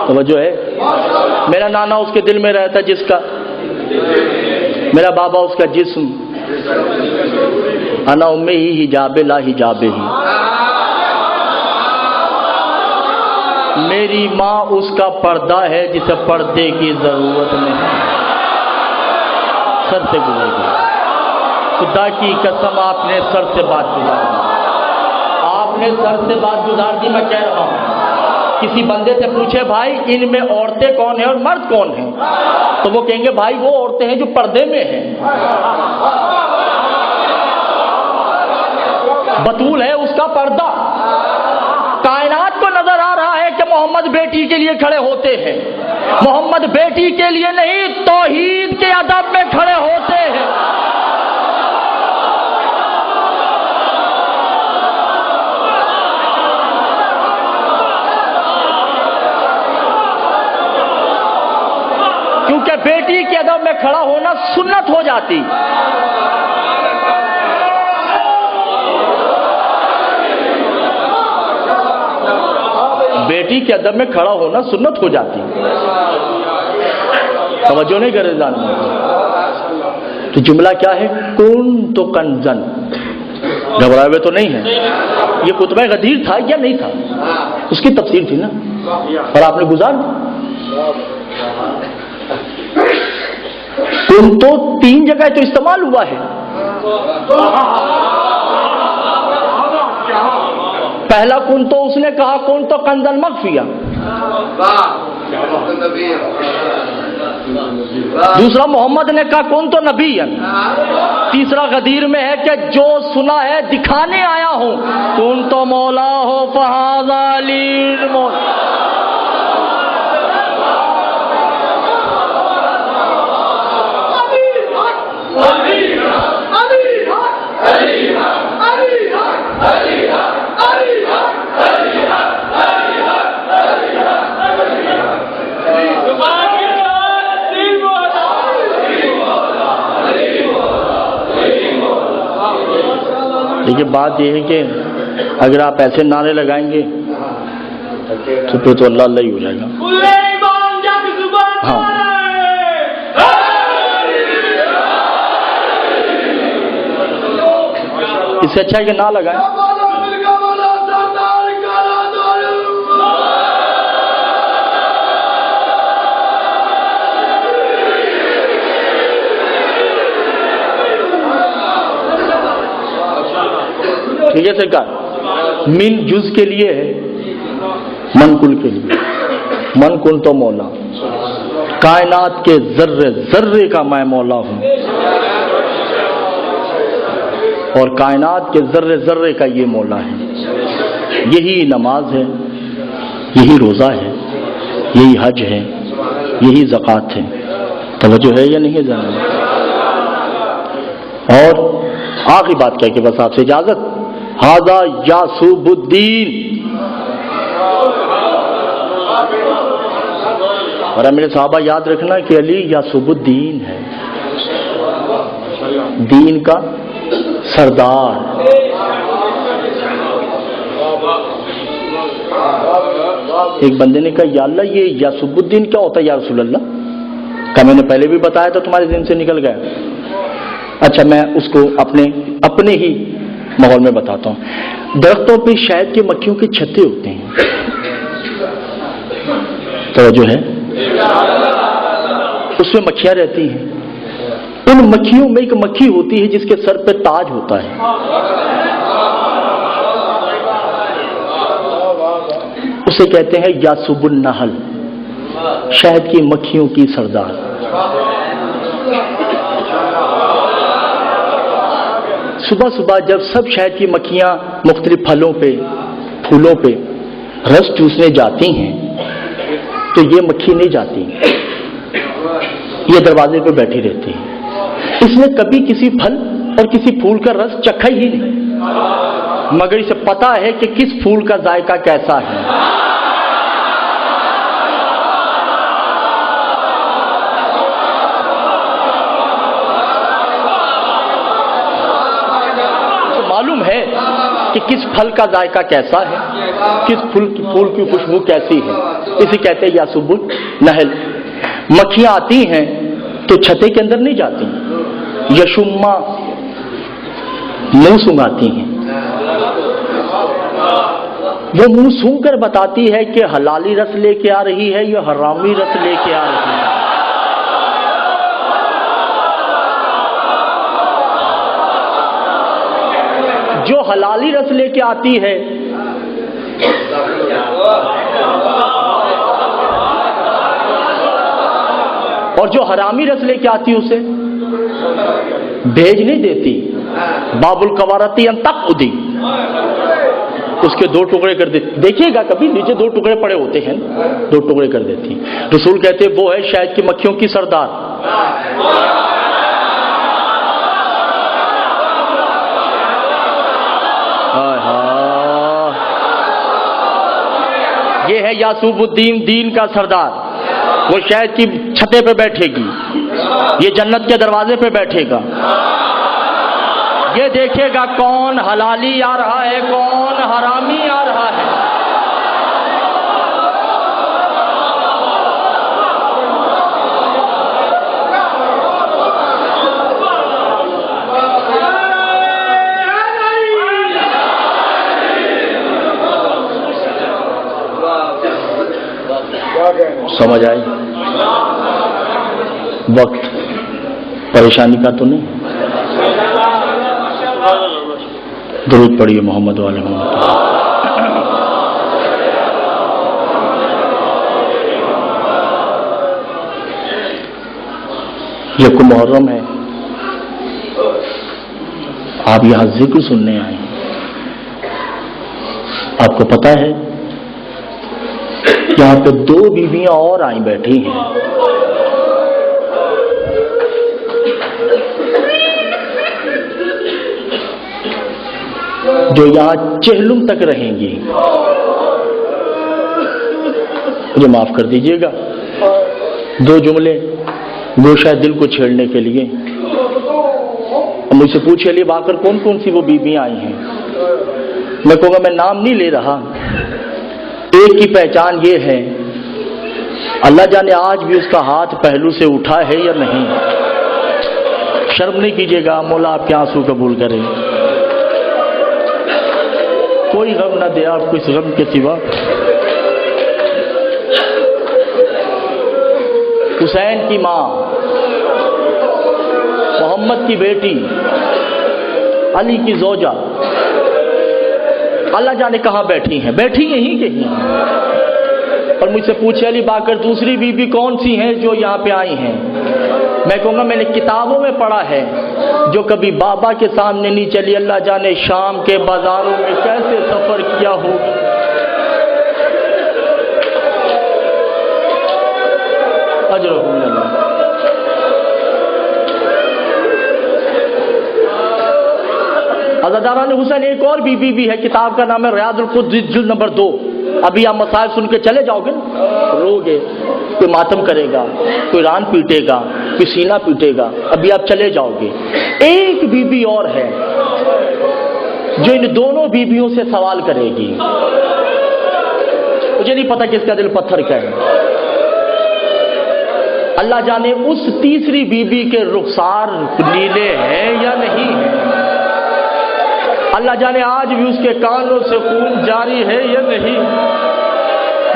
Speaker 1: توجہ ہے. میرا نانا اس کے دل میں رہتا جس کا میرا بابا اس کا جسم انا امی ہی حجاب لا حجاب ہی. میری ماں اس کا پردہ ہے جسے پردے کی ضرورت نہیں. سر سے گزر گئی. خدا کی قسم آپ نے سر سے بات گزار دی. آپ نے سر سے بات گزار دی. میں کہہ رہا ہوں کسی بندے سے پوچھے بھائی ان میں عورتیں کون ہیں اور مرد کون ہیں تو وہ کہیں گے بھائی وہ عورتیں ہیں جو پردے میں ہیں. بطول ہے اس کا پردہ. کائنات کو نظر آ رہا ہے کہ محمد بیٹی کے لیے کھڑے ہوتے ہیں. محمد بیٹی کے لیے نہیں توحید کے ادب میں کھڑے ہوتے ہیں. کیونکہ بیٹی کے ادب میں کھڑا ہونا سنت ہو جاتی. بیٹی کے ادب میں کھڑا ہونا سنت ہو جاتی. توجہ نہیں کرے جان. تو جملہ کیا ہے؟ کون تو کنزن. گھبرائے ہوئے تو نہیں ہے. یہ کتبہ غدیر تھا یا نہیں تھا اس کی تفسیر تھی نا اور آپ نے گزار دی. کن تو 3 جگہ تو استعمال ہوا ہے. پہلا کن تو اس نے کہا کن تو کنزن مخفیہ. دوسرا محمد نے کہا کن تو نبی. تیسرا غدیر میں ہے کہ جو سنا ہے دکھانے آیا ہوں. کن تو مولا ہو فہذا علی مولا. دیکھیے بات یہ ہے کہ اگر آپ ایسے نعرے لگائیں گے تو پھر تو اللہ اللہ ہی ہو جائے گا. ہاں اس سے اچھا ہے کہ نہ لگائیں. ٹھیک ہے سرکار. من جز کے لیے ہے من کل کے لیے. من کن تو مولا. کائنات کے ذرے ذرے کا میں مولا ہوں. اور کائنات کے ذرے ذرے کا یہ مولا ہے. یہی نماز ہے، یہی روزہ ہے، یہی حج ہے، یہی زکوٰۃ ہے. توجہ ہے یا نہیں ہے ذہن؟ اور آخری بات کہہ کے بس آپ سے اجازت. ھذا یعصب الدین. اور میرے صحابہ یاد رکھنا کہ علی یعصب الدین ہے، دین کا سردار. ایک بندے نے کہا یا اللہ یہ یعصب الدین کیا ہوتا ہے یا رسول اللہ؟ کہا میں نے پہلے بھی بتایا تو تمہارے ذہن سے نکل گیا. اچھا میں اس کو اپنے ہی ماحول میں بتاتا ہوں. درختوں پہ شہد کی مکھیوں کے چھتے ہوتے ہیں. توجہ ہے؟ اس میں مکھیاں رہتی ہیں. ان مکھیوں میں ایک مکھی ہوتی ہے جس کے سر پہ تاج ہوتا ہے. اسے کہتے ہیں یعصب النحل، شہد کی مکھیوں کی سردار. صبح صبح جب سب شہد کی مکھیاں مختلف پھلوں پہ پھولوں پہ رس چوسنے جاتی ہیں تو یہ مکھی نہیں جاتی، یہ دروازے پہ بیٹھی رہتی ہے. اس نے کبھی کسی پھل اور کسی پھول کا رس چکھا ہی نہیں، مگر اسے پتا ہے کہ کس پھول کا ذائقہ کیسا ہے. معلوم ہے کہ کس پھل کا ذائقہ کیسا ہے، کس پھول کی خوشبو کیسی ہے. اسے کہتے ہیں یعصب النحل. مکھیاں آتی ہیں تو چھتے کے اندر نہیں جاتی، یشما منہ سونگاتی ہیں. وہ منہ سونگ کر بتاتی ہے کہ حلالی رس لے کے آ رہی ہے یا حرامی رس لے کے آ رہی ہے. جو حلالی رس لے کے آتی ہے اور جو حرامی رس لے کے آتی ہے اسے بھیج نہیں دیتی. باب القوارتی ان تک ادی، اس کے 2 ٹکڑے کر دیتی. دیکھیے گا کبھی نیچے 2 ٹکڑے پڑے ہوتے ہیں، 2 ٹکڑے کر دیتی. رسول کہتے ہیں وہ ہے شہد کی مکھیوں کی سردار. یہ ہے یعصب الدین، دین کا سردار. وہ شہد کی چھتے پہ بیٹھے گی، یہ جنت کے دروازے پہ بیٹھے گا. یہ دیکھے گا کون حلالی آ رہا ہے کون حرامی آ رہا ہے. سمجھ آئی؟ وقت پریشانی کا تو نہیں؟ درود پڑھیے محمد والے محمد. یہ کو محرم ہے، آپ یہاں ذکر سننے آئے ہیں. آپ کو پتا ہے یہاں پہ 2 بیویاں اور آئی بیٹھی ہیں. جو یہاں چہلم تک رہیں گی. مجھے معاف کر دیجیے گا 2 جملے گوشہ دل کو چھیڑنے کے لیے. مجھ سے پوچھے لیے آ کر کون کون سی وہ بیویاں آئی ہیں. میں کہوں گا میں نام نہیں لے رہا. ایک کی پہچان یہ ہے، اللہ جانے آج بھی اس کا ہاتھ پہلو سے اٹھا ہے یا نہیں. شرم نہیں کیجیے گا، مولا آپ کے آنسو قبول کرے. کوئی غم نہ دے آپ کو اس غم کے سوا. حسین کی ماں، محمد کی بیٹی، علی کی زوجہ، اللہ جانے کہاں بیٹھی ہیں، بیٹھی یہیں کہیں ہیں. اور مجھ سے پوچھے علی باکر دوسری بیوی کون سی ہیں جو یہاں پہ آئی ہیں. میں کہوں گا میں نے کتابوں میں پڑھا ہے، جو کبھی بابا کے سامنے نہیں چلی، اللہ جانے شام کے بازاروں میں کیسے سفر کیا ہوگا۔ اجرکم اللہ۔ عزاداران حسین ایک اور بیوی بھی ہے، کتاب کا نام ہے ریاض القدس جلد نمبر 2۔ ابھی آپ مسائل سن کے چلے جاؤ گے نا، رو گے، کوئی ماتم کرے گا، کوئی ران پیٹے گا، کوئی سینہ پیٹے گا، ابھی آپ چلے جاؤ گے۔ ایک بیوی اور ہے جو ان دونوں بیویوں سے سوال کرے گی، مجھے نہیں پتا کہ اس کا دل پتھر کا ہے، اللہ جانے اس تیسری بیوی کے رخسار نیلے ہیں یا نہیں ہیں، اللہ جانے آج بھی اس کے کانوں سے خون جاری ہے یا نہیں۔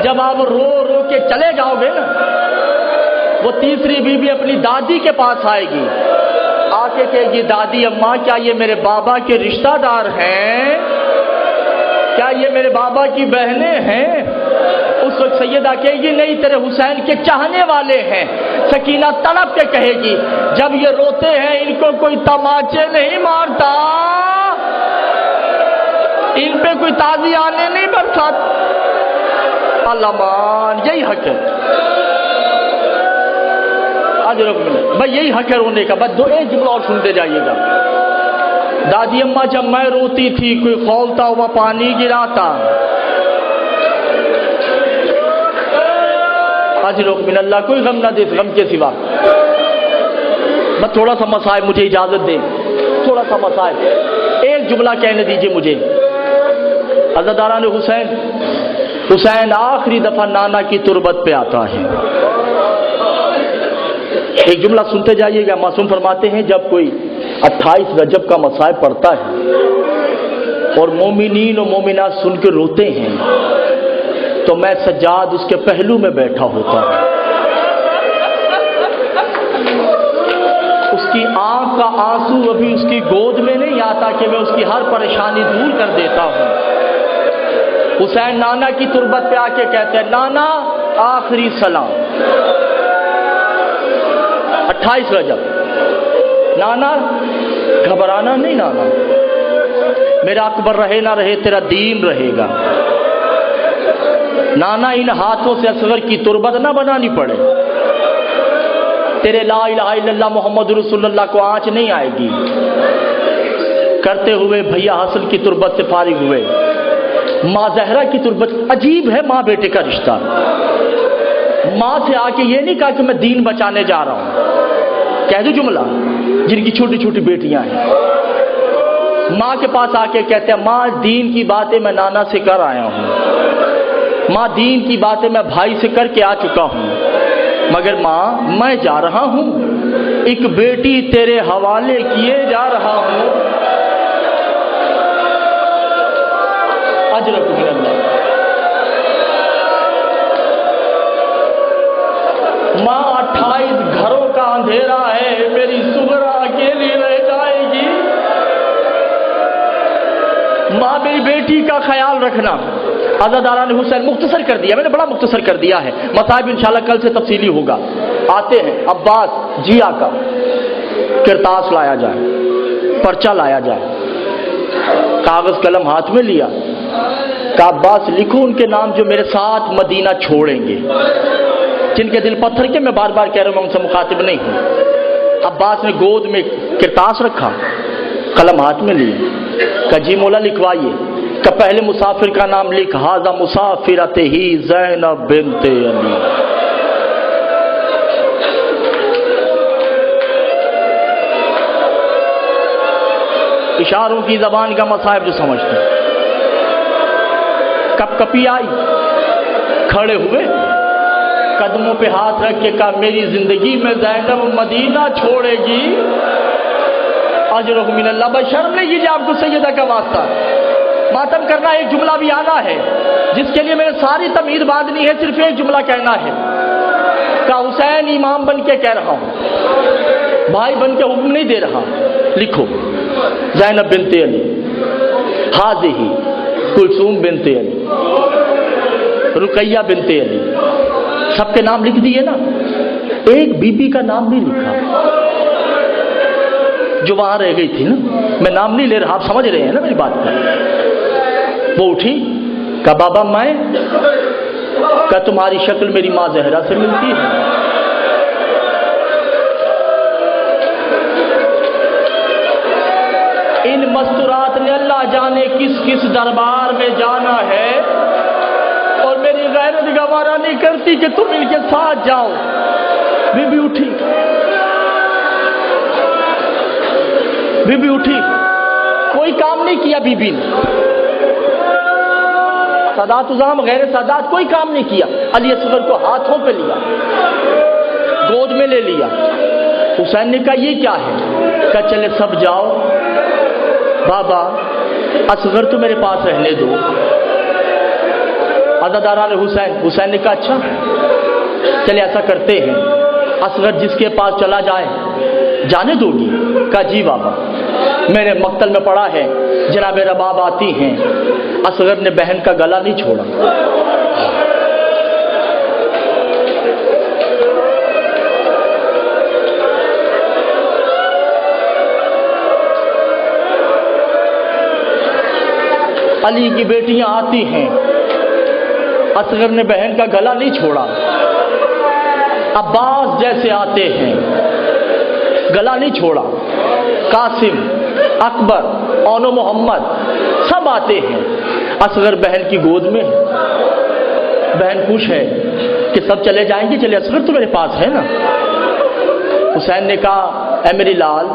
Speaker 1: جب آپ رو رو کے چلے جاؤ گے نا، وہ تیسری بیوی اپنی دادی کے پاس آئے گی، آ کے کہے گی دادی اماں کیا یہ میرے بابا کے رشتہ دار ہیں؟ کیا یہ میرے بابا کی بہنیں ہیں؟ اس وقت سیدہ کہے گی نہیں، تیرے حسین کے چاہنے والے ہیں۔ سکینہ تڑپ کے کہے گی جب یہ روتے ہیں ان کو کوئی تماچے نہیں مارتا، ان پہ کوئی تازی آنے نہیں برساتا۔ اللہ مان، یہی حق ہے بھائی، یہی حق ہے رونے کا۔ بس دو ایک جملہ اور سنتے جائیے گا۔ دادی اماں جب میں روتی تھی کوئی کھولتا ہوا پانی گراتا، اجرک من اللہ، کوئی غم نہ دے اس غم کے سوا۔ بس تھوڑا سا مسائل مجھے اجازت دیں، تھوڑا سا مسائل، ایک جملہ کہنے دیجئے مجھے۔ عزاداران حسین، حسین آخری دفعہ نانا کی تربت پہ آتا ہے، ایک جملہ سنتے جائیے گا۔ معصوم فرماتے ہیں جب کوئی 28 رجب کا مصائب پڑتا ہے اور مومنین و مومنات سن کے روتے ہیں تو میں سجاد اس کے پہلو میں بیٹھا ہوتا ہوں، اس کی آنکھ کا آنسو ابھی اس کی گود میں نہیں آتا کہ میں اس کی ہر پریشانی دور کر دیتا ہوں۔ حسین نانا کی تربت پہ آ کے کہتے ہیں نانا آخری سلام، 28 رجب، نانا گھبرانا نہیں، نانا میرا اکبر رہے نہ رہے تیرا دین رہے گا، نانا ان ہاتھوں سے اصغر کی تربت نہ بنانی پڑے، تیرے لا الہ الا اللہ محمد رسول اللہ کو آنچ نہیں آئے گی۔ کرتے ہوئے بھیا حسن کی تربت سے فارغ ہوئے، ماں زہرا کی تربت، عجیب ہے ماں بیٹے کا رشتہ، ماں سے آ کے یہ نہیں کہا کہ میں دین بچانے جا رہا ہوں، کہہ دو جملہ، جن کی چھوٹی چھوٹی بیٹیاں ہیں، ماں کے پاس آ کے کہتے ہیں ماں دین کی باتیں میں نانا سے کر آیا ہوں، ماں دین کی باتیں میں بھائی سے کر کے آ چکا ہوں، مگر ماں میں جا رہا ہوں، ایک بیٹی تیرے حوالے کیے جا رہا ہوں۔ اجرک من اللہ۔ ماں 28 گھروں کا اندھیرا ہے، میری سغرا اکیلی رہ جائے گی، ماں میری بیٹی کا خیال رکھنا۔ عزاداران حسین مختصر کر دیا میں نے، بڑا مختصر کر دیا ہے، مصائب انشاءاللہ کل سے تفصیلی ہوگا۔ آتے ہیں عباس جیا کا کرتاس لایا جائے، پرچہ لایا جائے، کاغذ قلم ہاتھ میں لیا، کہ عباس لکھو ان کے نام جو میرے ساتھ مدینہ چھوڑیں گے، جن کے دل پتھر کے، میں بار بار کہہ رہا ہوں میں ان سے مخاطب نہیں ہوں۔ عباس نے گود میں کرتاس رکھا، قلم ہاتھ میں لی، کہ جی مولا لکھوائیے، کہ پہلے مسافر کا نام لکھ، ھذا مسافرت ہی زینب بنت علی۔ اشاروں کی زبان کا مصائب جو سمجھتے ہیں۔ کپ کپی آئی، کھڑے ہوئے، قدموں پہ ہاتھ رکھ کے کہا میری زندگی میں زینب مدینہ چھوڑے گی، اجرہ من اللہ۔ بس شرم نہیں کیجیے، آپ کو سیدہ کا واسطہ ماتم کرنا ایک جملہ بھی آنا ہے، جس کے لیے میں نے ساری تمہید باندھنی ہے، صرف ایک جملہ کہنا ہے، کہ حسین امام بن کے کہہ رہا ہوں، بھائی بن کے حکم نہیں دے رہا۔ لکھو زینب بنت علی، ہذہ کلثوم بنت علی، رقیہ بنت علی، سب کے نام لکھ دیے نا۔ ایک بی بی کا نام نہیں لکھا جو وہاں رہ گئی تھی نا. میں نام نہیں لے رہا, آپ سمجھ رہے ہیں نا میری بات کو. وہ اٹھی, کہا بابا میں, کہا تمہاری شکل میری ماں زہرا سے ملتی ہے. ان مستورات نے اللہ جانے کس کس دربار میں جانا ہے, اور میری غیرت گوارا نہیں کرتی کہ تم ان کے ساتھ جاؤ. بی بی اٹھی, بی بی اٹھی, کوئی کام نہیں کیا بی بی نے. سادات عظام غیر سادات کوئی کام نہیں کیا. علی اصغر کو ہاتھوں پہ لیا, گود میں لے لیا. حسین نے کہا یہ کیا ہے؟ کہا چلے سب جاؤ, بابا اصغر تو میرے پاس رہنے دو. عزاداران حسین, حسین نے کہا اچھا چلے ایسا کرتے ہیں, اصغر جس کے پاس چلا جائے جانے دو گی؟ کہا جی بابا, میرے مقتل میں پڑا ہے, جناب رباب آتی ہیں. اصغر نے بہن کا گلا نہیں چھوڑا. علی کی بیٹیاں آتی ہیں, اصغر نے بہن کا گلا نہیں چھوڑا. عباس جیسے آتے ہیں, گلا نہیں چھوڑا. قاسم, اکبر, اونو محمد سب آتے ہیں. اصغر بہن کی گود میں, بہن خوش ہے کہ سب چلے جائیں گے. چلے اصغر تو میرے پاس ہے نا. حسین نے کہا اے میری لال,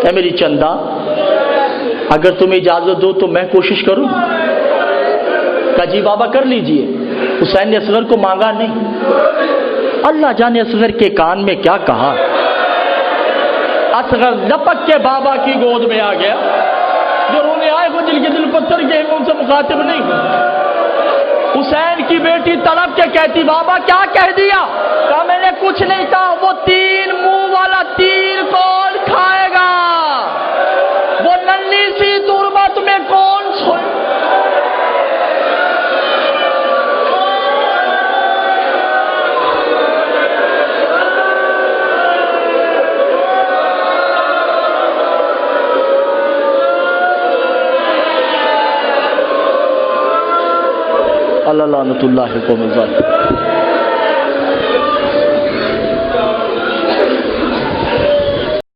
Speaker 1: اے میری چندہ, اگر تم اجازت دو تو میں کوشش کروں. کہا جی بابا کر لیجئے. حسین نے اصغر کو مانگا نہیں. اللہ جانے اصغر کے کان میں کیا کہا. اصغر لپک کے بابا کی گود میں آ گیا. جو رونے آئے ہو, جن کے دل پتھر کے ہیں, ان سے مخاطب نہیں ہوں. حسین کی بیٹی تڑپ کے کہتی بابا کیا کہہ دیا؟ کہا میں نے کچھ نہیں کہا. وہ تین منہ والا تیر کون کھائے گا؟ وہ ننھی سی تربت میں کون سوئے؟ اللہ لعنت اللہ قوم الظالمین.